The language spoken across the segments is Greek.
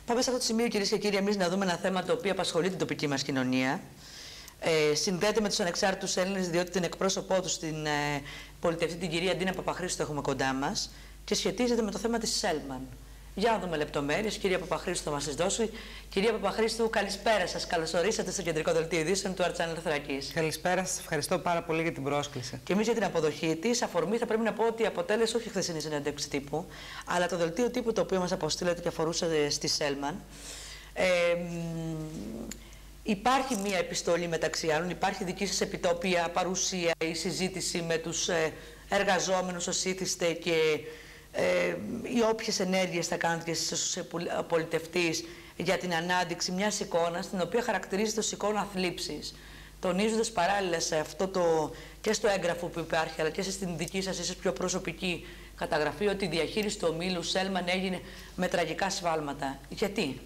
Πάμε σε αυτό το σημείο, κυρίες και κύριοι, εμείς να δούμε ένα θέμα το οποίο απασχολεί την τοπική μας κοινωνία. Συνδέεται με τους ανεξάρτητους Έλληνες, διότι την εκπρόσωπό τους, την πολιτευτή, την κυρία Ντίνα Παπαχρήστου, έχουμε κοντά μας και σχετίζεται με το θέμα της Σέλμαν. Για να δούμε λεπτομέρειες. Κυρία Παπαχρήστου θα μας τις δώσει. Κυρία Παπαχρήστου, καλησπέρα σας. Καλώς ορίσατε στο κεντρικό δελτίο ειδήσεων του Art Channel Θράκης. Καλησπέρα σας. Ευχαριστώ πάρα πολύ για την πρόσκληση. Και εμείς για την αποδοχή της. Αφορμή θα πρέπει να πω ότι αποτέλεσε όχι χθεσινή συνέντευξη τύπου, αλλά το δελτίο τύπου το οποίο μας αποστήλατε και αφορούσε στη Σέλμαν. Υπάρχει μία επιστολή μεταξύ άλλων, υπάρχει δική σας επιτόπια παρουσία ή συζήτηση με τους εργαζόμενους ως ήθιστε και οι όποιες ενέργειες θα κάνετε και εσείς ως πολιτευτής για την ανάδειξη μιας εικόνας, την οποία χαρακτηρίζεται ως εικόνα θλίψης, τονίζοντας παράλληλα σε αυτό και στο έγγραφο που υπάρχει, αλλά και στην δική σας ίσως πιο προσωπική καταγραφή, ότι η διαχείριση του ομίλου Σέλμαν έγινε με τραγικά σφάλματα. Γιατί?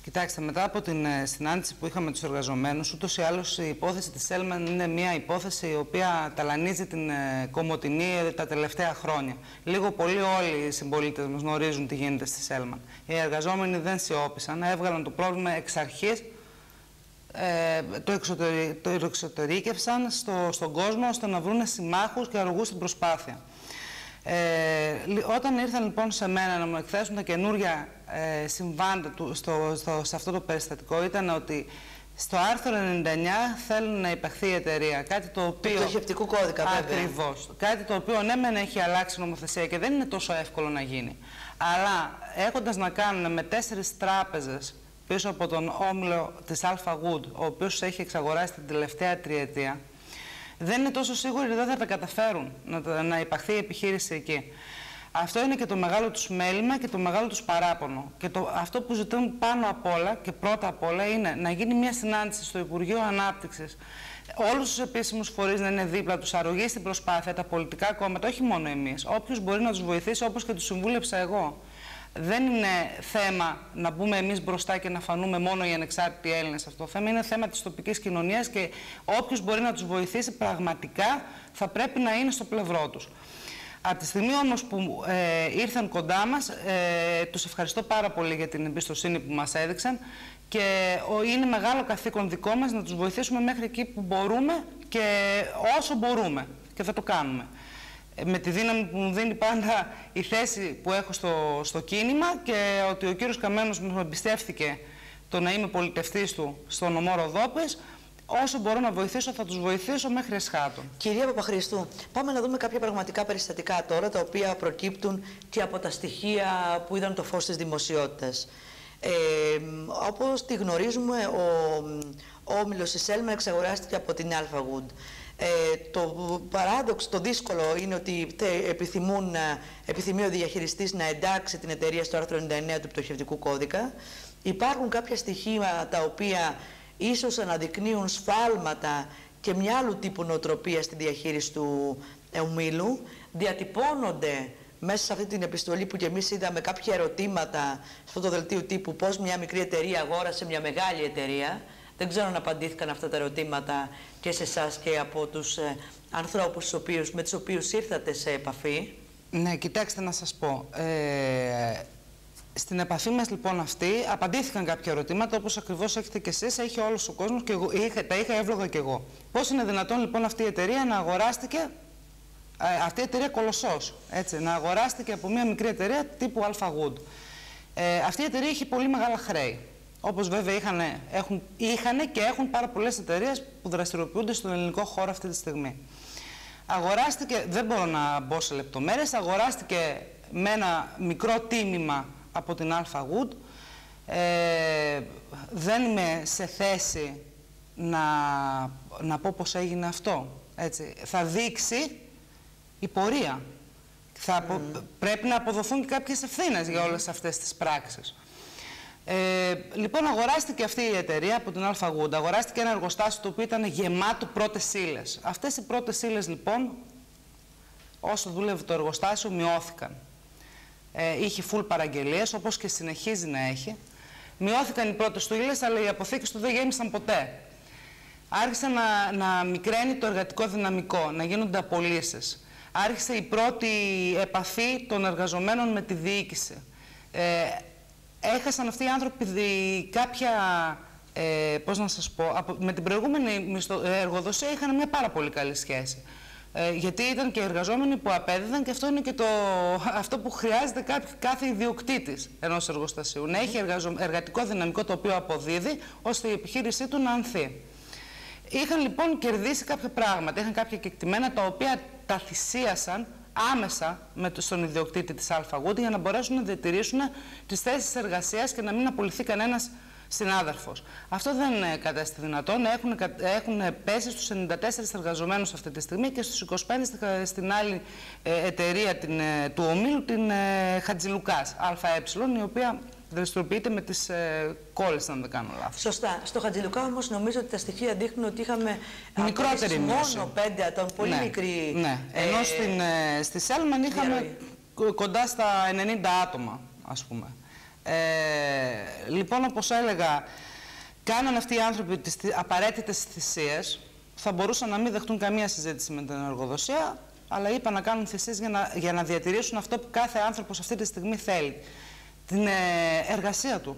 Κοιτάξτε, μετά από την συνάντηση που είχαμε με τους εργαζομένους, ούτως ή άλλως η υπόθεση της Σέλμαν είναι μια υπόθεση η οποία ταλανίζει την Κομοτηνή τα τελευταία χρόνια. Λίγο πολύ όλοι οι συμπολίτες μας γνωρίζουν τι γίνεται στη Σέλμαν. Οι εργαζόμενοι δεν σιώπησαν, έβγαλαν το πρόβλημα εξ αρχής, το εξωτερήκευσαν στον κόσμο ώστε να βρουν συμμάχους και αρρωγούς στην προσπάθεια. Όταν ήρθαν λοιπόν σε μένα να μου εκθέσουν τα καινούργια συμβάντα σε αυτό το περιστατικό, ήταν ότι στο άρθρο 99 θέλουν να υπαχθεί η εταιρεία. Κάτι το οποίο. Του πτωχευτικού κώδικα, βέβαια. Ακριβώς. Κάτι το οποίο ναι, μεν έχει αλλάξει νομοθεσία και δεν είναι τόσο εύκολο να γίνει. Αλλά έχοντας να κάνουν με 4 τράπεζες πίσω από τον όμιλο της Alpha Wood, ο οποίος έχει εξαγοράσει την τελευταία τριετία, δεν είναι τόσο σίγουροι ότι δεν θα τα καταφέρουν να υπαχθεί η επιχείρηση εκεί. Αυτό είναι και το μεγάλο τους μέλημα και το μεγάλο τους παράπονο. Και αυτό που ζητούν πάνω απ' όλα και πρώτα απ' όλα είναι να γίνει μια συνάντηση στο Υπουργείο Ανάπτυξης, όλους τους επίσημους φορείς να είναι δίπλα τους, αρρωγή στην προσπάθεια, τα πολιτικά κόμματα, όχι μόνο εμείς. Όποιος μπορεί να τους βοηθήσει, όπως και τους συμβούλεψα εγώ. Δεν είναι θέμα να μπούμε εμείς μπροστά και να φανούμε μόνο οι ανεξάρτητοι Έλληνες. Αυτό το θέμα είναι θέμα της τοπικής κοινωνίας και όποιος μπορεί να τους βοηθήσει πραγματικά θα πρέπει να είναι στο πλευρό τους. Από τη στιγμή όμως που ήρθαν κοντά μας, τους ευχαριστώ πάρα πολύ για την εμπιστοσύνη που μας έδειξαν και είναι μεγάλο καθήκον δικό μας να τους βοηθήσουμε μέχρι εκεί που μπορούμε και όσο μπορούμε και θα το κάνουμε. Με τη δύναμη που μου δίνει πάντα η θέση που έχω στο κίνημα και ότι ο κύριος Καμένος μου εμπιστεύτηκε το να είμαι πολιτευτής του στο νομό Ροδόπης, όσο μπορώ να βοηθήσω θα τους βοηθήσω μέχρι εσχάτων. Κυρία Παπαχρήστου, πάμε να δούμε κάποια πραγματικά περιστατικά τώρα, τα οποία προκύπτουν και από τα στοιχεία που είδαν το φως της δημοσιότητας. Όπως τη γνωρίζουμε, ο όμιλος της Σέλμαν εξαγοράστηκε από την Alpha Wood. Το παράδοξο, το δύσκολο είναι ότι επιθυμεί ο διαχειριστής να εντάξει την εταιρεία στο άρθρο 99 του πτωχευτικού κώδικα. Υπάρχουν κάποια στοιχεία τα οποία ίσως αναδεικνύουν σφάλματα και μια άλλου τύπου νοοτροπία στη διαχείριση του ομίλου. Διατυπώνονται μέσα σε αυτή την επιστολή που και εμείς είδαμε κάποια ερωτήματα στο το δελτίο τύπου, πώς μια μικρή εταιρεία αγόρασε μια μεγάλη εταιρεία. Δεν ξέρω αν απαντήθηκαν αυτά τα ερωτήματα και σε εσάς και από τους ανθρώπους με τους οποίους ήρθατε σε επαφή. Ναι, κοιτάξτε να σας πω. Στην επαφή μας λοιπόν αυτή απαντήθηκαν κάποια ερωτήματα, όπως ακριβώς έχετε και εσείς, έχει όλος ο κόσμος και τα είχα εύλογα κι εγώ. Πώς είναι δυνατόν λοιπόν αυτή η εταιρεία να αγοράστηκε, αυτή η εταιρεία Κολοσσός, έτσι, να αγοράστηκε από μια μικρή εταιρεία τύπου Alpha Wood. Αυτή η εταιρεία είχε πολύ μεγάλα χρέη. Όπως βέβαια είχαν και έχουν πάρα πολλές εταιρείες που δραστηριοποιούνται στον ελληνικό χώρο αυτή τη στιγμή. Αγοράστηκε, δεν μπορώ να μπω σε λεπτομέρειες, αγοράστηκε με ένα μικρό τίμημα από την Alpha Wood. Δεν είμαι σε θέση να πω πώς έγινε αυτό. Έτσι. Θα δείξει η πορεία. Πρέπει να αποδοθούν και κάποιες ευθύνες για όλες αυτές τις πράξεις. Λοιπόν, αγοράστηκε αυτή η εταιρεία από την Alpha Wood. Αγοράστηκε ένα εργοστάσιο το οποίο ήταν γεμάτο πρώτες ύλες. Αυτές οι πρώτες ύλες, λοιπόν, όσο δούλευε το εργοστάσιο, μειώθηκαν. Είχε full παραγγελίες, όπως και συνεχίζει να έχει. Μειώθηκαν οι πρώτες του ύλες, αλλά οι αποθήκες του δεν γέμισαν ποτέ. Άρχισε να μικραίνει το εργατικό δυναμικό, να γίνονται απολύσεις. Άρχισε η πρώτη επαφή των εργαζομένων με τη διοίκηση. έχασαν αυτοί οι άνθρωποι κάποια, πώς να σας πω, με την προηγούμενη εργοδοσία είχαν μια πάρα πολύ καλή σχέση. Γιατί ήταν και εργαζόμενοι που απέδιδαν, και αυτό είναι και αυτό που χρειάζεται κάθε ιδιοκτήτης ενός εργοστασίου. Να έχει εργατικό δυναμικό το οποίο αποδίδει, ώστε η επιχείρησή του να ανθεί. Είχαν λοιπόν κερδίσει κάποια πράγματα, είχαν κάποια κεκτημένα τα οποία τα θυσίασαν άμεσα στον ιδιοκτήτη της ΑΛΦΑΓΟΥΤ για να μπορέσουν να διατηρήσουν τις θέσεις εργασίας και να μην απολυθεί κανένας συνάδελφος. Αυτό δεν κατέστη δυνατόν. Έχουν πέσει στους 94 εργαζομένους αυτή τη στιγμή και στους 25 στην άλλη εταιρεία του ομίλου, την Χατζηλουκάς ΑΕ, η οποία δραστηριοποιείται με τις κόλλες, αν δεν κάνω λάθος. Σωστά. Στο Χατζηλουκά όμως νομίζω ότι τα στοιχεία δείχνουν ότι είχαμε μικρότερη μείωση. Μόνο 5 ατόμων, πολύ μικρή. Ναι. Ενώ στη Σέλμαν είχαμε κοντά στα 90 άτομα, ας πούμε. Λοιπόν, όπως έλεγα, κάναν αυτοί οι άνθρωποι τις απαραίτητες θυσίες. Θα μπορούσαν να μην δεχτούν καμία συζήτηση με την εργοδοσία, αλλά είπαν να κάνουν θυσίες για να διατηρήσουν αυτό που κάθε άνθρωπος αυτή τη στιγμή θέλει. Την εργασία του.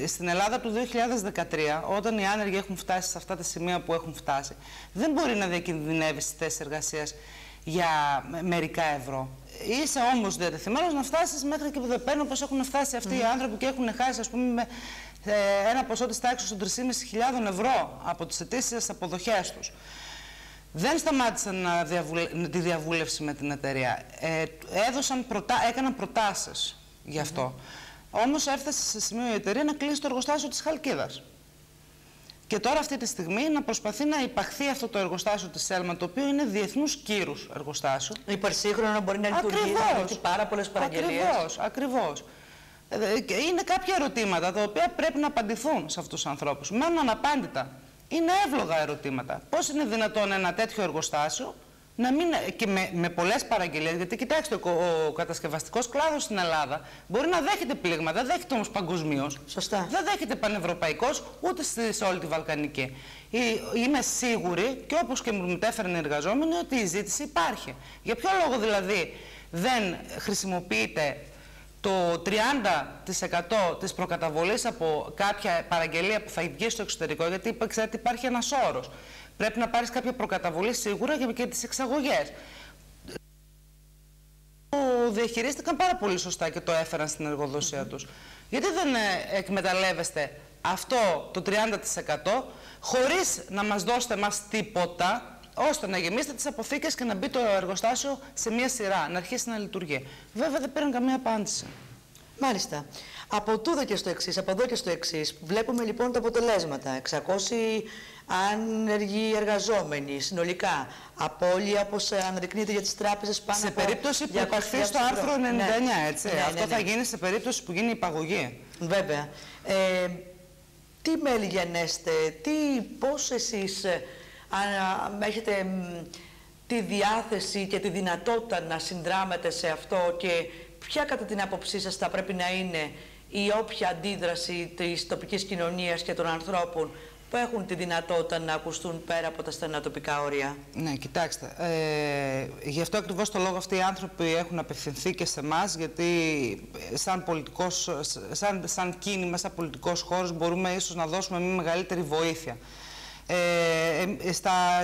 Στην Ελλάδα του 2013, όταν οι άνεργοι έχουν φτάσει σε αυτά τα σημεία που έχουν φτάσει, δεν μπορεί να διακινδυνεύει στις θέσεις εργασίας για μερικά ευρώ. Είσαι όμως διατεθειμένος να φτάσεις μέχρι και που δεν παίρνουν, όπως έχουν φτάσει αυτοί οι άνθρωποι και έχουν χάσει, ας πούμε, ένα ποσό της τάξης των 3.500 ευρώ από τις ετήσιες αποδοχές τους. Δεν σταμάτησαν τη διαβούλευση με την εταιρεία. Έκαναν προτάσεις γι' αυτό. Όμως έφτασε σε σημείο η εταιρεία να κλείσει το εργοστάσιο της Χαλκίδας. Και τώρα αυτή τη στιγμή να προσπαθεί να υπαχθεί αυτό το εργοστάσιο της Σέλμαν, το οποίο είναι διεθνούς κύρους εργοστάσιο. Υπερσύγχρονο, μπορεί να λειτουργεί, να έχει πάρα πολλές παραγγελίες. Ακριβώς. Είναι κάποια ερωτήματα τα οποία πρέπει να απαντηθούν σε αυτούς τους ανθρώπους. Μένουν αναπάντητα. Είναι εύλογα ερωτήματα. Πώς είναι δυνατόν ένα τέτοιο εργοστάσιο να μην, και με πολλές παραγγελίες, γιατί κοιτάξτε, ο κατασκευαστικός κλάδος στην Ελλάδα μπορεί να δέχεται πλήγμα, δεν δέχεται όμως παγκοσμίως. Σωστά. Δεν δέχεται πανευρωπαϊκός, ούτε σε όλη τη Βαλκανική. Είμαι σίγουρη, και όπως και μου μετέφεραν οι εργαζόμενοι, ότι η ζήτηση υπάρχει. Για ποιο λόγο δηλαδή δεν χρησιμοποιείται το 30% της προκαταβολής από κάποια παραγγελία που θα βγει στο εξωτερικό, γιατί ξέρετε, υπάρχει ένας όρος. Πρέπει να πάρεις κάποια προκαταβολή σίγουρα και τις εξαγωγές. Το διαχειρίστηκαν πάρα πολύ σωστά και το έφεραν στην εργοδοσία τους. Γιατί δεν εκμεταλλεύεστε αυτό το 30% χωρίς να μας δώσετε εμάς τίποτα, ώστε να γεμίσετε τις αποθήκες και να μπει το εργοστάσιο σε μία σειρά, να αρχίσει να λειτουργεί. Βέβαια δεν πήραν καμία απάντηση. Μάλιστα. Από τούδο και στο εξής, από εδώ και στο εξής, βλέπουμε λοιπόν τα αποτελέσματα. 600 άνεργοι εργαζόμενοι συνολικά. Απώλεια, όπως αναδεικνύεται για τις τράπεζες, πάνω σε από περίπτωση που υπαχθεί στο άρθρο 99, έτσι. Αυτό θα γίνει σε περίπτωση που γίνει υπαγωγή. Βέβαια. Τι μέλη γενέστε, πώς εσείς έχετε τη διάθεση και τη δυνατότητα να συνδράμετε σε αυτό, και ποια κατά την άποψή σας θα πρέπει να είναι η όποια αντίδραση της τοπικής κοινωνίας και των ανθρώπων που έχουν τη δυνατότητα να ακουστούν πέρα από τα στενά τοπικά όρια? Ναι, κοιτάξτε, γι' αυτό ακριβώς το λόγο αυτοί οι άνθρωποι έχουν απευθυνθεί και σε εμάς, γιατί σαν κίνημα, σαν πολιτικός χώρος μπορούμε ίσως να δώσουμε μια μεγαλύτερη βοήθεια.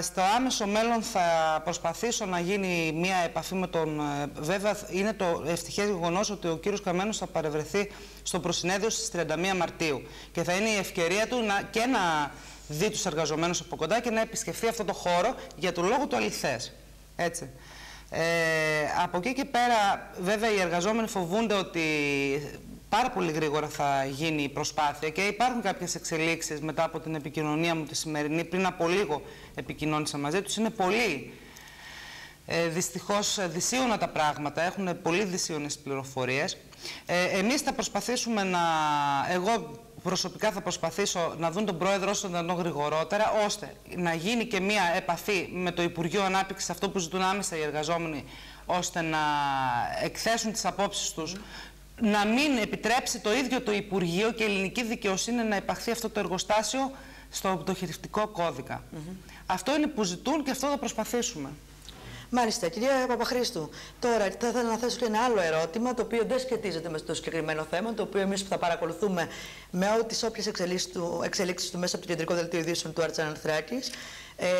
Στο άμεσο μέλλον θα προσπαθήσω να γίνει μια επαφή με τον... Βέβαια είναι το ευτυχές γεγονός ότι ο κύριος Καμένος θα παρευρεθεί στο προσυνέδριο στις 31 Μαρτίου και θα είναι η ευκαιρία του να δει τους εργαζομένους από κοντά και να επισκεφθεί αυτό το χώρο για το λόγο του αληθές. Έτσι. Από εκεί και πέρα βέβαια οι εργαζόμενοι φοβούνται ότι πάρα πολύ γρήγορα θα γίνει η προσπάθεια και υπάρχουν κάποιες εξελίξεις μετά από την επικοινωνία μου τη σημερινή. Πριν από λίγο επικοινώνησα μαζί τους. Είναι πολύ δυστυχώς δυσίωνα τα πράγματα, έχουν πολύ δυσίωνες πληροφορίες. Εμείς θα προσπαθήσουμε εγώ προσωπικά θα προσπαθήσω να δουν τον πρόεδρο όσο δυνατόν γρηγορότερα, ώστε να γίνει και μία επαφή με το Υπουργείο Ανάπτυξης, αυτό που ζητούν άμεσα οι εργαζόμενοι, ώστε να εκθέσουν τις απόψεις τους, να μην επιτρέψει το ίδιο το Υπουργείο και η ελληνική δικαιοσύνη να υπαχθεί αυτό το εργοστάσιο στο πτωχευτικό κώδικα. Αυτό είναι που ζητούν και αυτό θα προσπαθήσουμε. Μάλιστα, κυρία Παπαχρήστου. Τώρα θα ήθελα να θέσω και ένα άλλο ερώτημα, το οποίο δεν σχετίζεται με το συγκεκριμένο θέμα, το οποίο εμείς θα παρακολουθούμε με τις όποιες εξελίξεις του μέσα από το κεντρικό δελτίο ειδήσεων του Άρτς Ανανθράκης.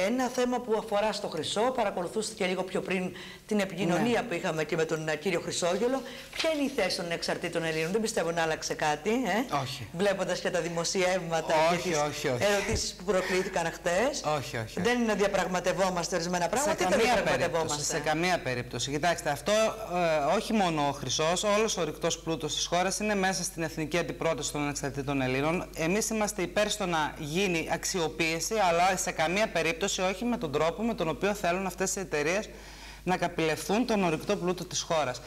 Ένα θέμα που αφορά στο Χρυσό. Παρακολουθούσατε και λίγο πιο πριν την επικοινωνία που είχαμε και με τον κύριο Χρυσόγελο. Ποια είναι η θέση των εξαρτήτων Ελλήνων? Δεν πιστεύω να άλλαξε κάτι. Όχι. Βλέποντας και τα δημοσιεύματα και τις ερωτήσεις που προκλήθηκαν χτες. Όχι. Δεν διαπραγματευόμαστε ορισμένα πράγματα. Τι διαπραγματευόμαστε? Σε καμία περίπτωση. Κοιτάξτε, αυτό όχι μόνο ο Χρυσός, όλος ο ορυκτός πλούτος της χώρας είναι μέσα στην εθνική αντιπρόταση των εξαρτήτων Ελλήνων. Εμείς είμαστε υπέρ στο να γίνει αξιοποίηση, αλλά σε καμία περίπτωση όχι με τον τρόπο με τον οποίο θέλουν αυτές οι εταιρείες να καπηλευθούν τον ορυκτό πλούτο της χώρας.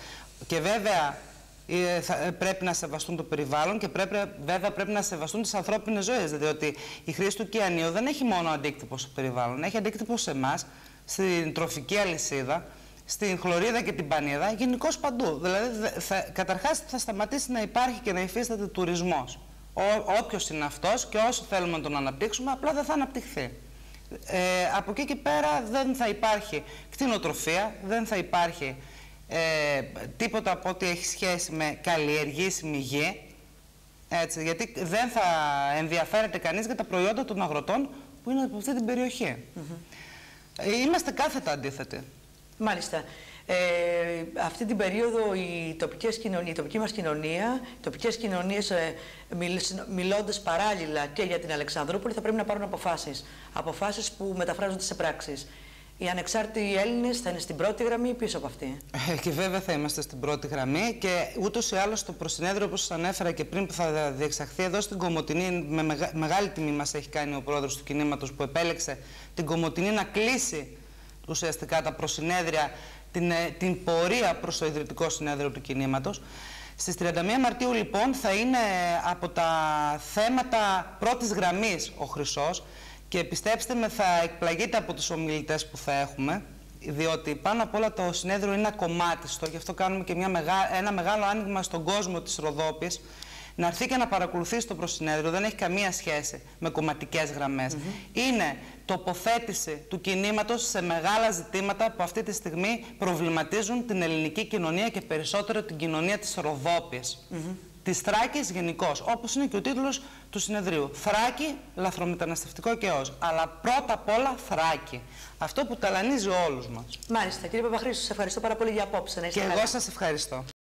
Και βέβαια πρέπει να σεβαστούν το περιβάλλον και βέβαια πρέπει να σεβαστούν τις ανθρώπινες ζωές. Διότι η χρήση του κιανίου δεν έχει μόνο αντίκτυπο στο περιβάλλον, έχει αντίκτυπο σε εμάς, στην τροφική αλυσίδα, στην χλωρίδα και την πανίδα, γενικώς παντού. Δηλαδή, καταρχάς θα σταματήσει να υπάρχει και να υφίσταται τουρισμός. Όποιος είναι αυτός και όσο θέλουμε να τον αναπτύξουμε, απλά δεν θα αναπτυχθεί. Από εκεί και πέρα δεν θα υπάρχει κτηνοτροφία, δεν θα υπάρχει τίποτα από ό,τι έχει σχέση με καλλιεργήσιμη γη, έτσι, γιατί δεν θα ενδιαφέρεται κανείς για τα προϊόντα των αγροτών που είναι από αυτή την περιοχή. Είμαστε κάθετα αντίθετοι. Μάλιστα. Αυτή την περίοδο η τοπική μας κοινωνία, οι τοπικές κοινωνίες μιλώντας παράλληλα και για την Αλεξανδρούπολη θα πρέπει να πάρουν αποφάσεις που μεταφράζονται σε πράξεις. Οι ανεξάρτητοι Έλληνες θα είναι στην πρώτη γραμμή ή πίσω από αυτή? Και βέβαια θα είμαστε στην πρώτη γραμμή και ούτως ή άλλως το προσυνέδριο, όπως σας ανέφερα και πριν, που θα διεξαχθεί εδώ στην Κομοτηνή, με μεγάλη τιμή μας έχει κάνει ο πρόεδρος του κινήματος που επέλεξε την Κομοτηνή να κλείσει ουσιαστικά τα προσυνέδρια, την πορεία προς το ιδρυτικό συνέδριο του κινήματος. Στις 31 Μαρτίου λοιπόν θα είναι από τα θέματα πρώτης γραμμής ο Χρυσός και πιστέψτε με, θα εκπλαγείτε από τους ομιλητές που θα έχουμε, διότι πάνω απ' όλα το συνέδριο είναι ακομμάτιστο, γι' αυτό κάνουμε και ένα μεγάλο άνοιγμα στον κόσμο της Ροδόπης, να έρθει και να παρακολουθήσει το προσυνέδριο. Δεν έχει καμία σχέση με κομματικές γραμμές. Είναι τοποθέτηση του κινήματος σε μεγάλα ζητήματα που αυτή τη στιγμή προβληματίζουν την ελληνική κοινωνία και περισσότερο την κοινωνία της Ροδόπης. Της Θράκης γενικώς, όπως είναι και ο τίτλος του συνεδρίου. Θράκη, λαθρομεταναστευτικό κέος. Αλλά πρώτα απ' όλα Θράκη. Αυτό που ταλανίζει όλους μας. Μάλιστα. Κύριε Παπαχρήστου, σας ευχαριστώ πάρα πολύ για απόψε. Και εγώ σας ευχαριστώ.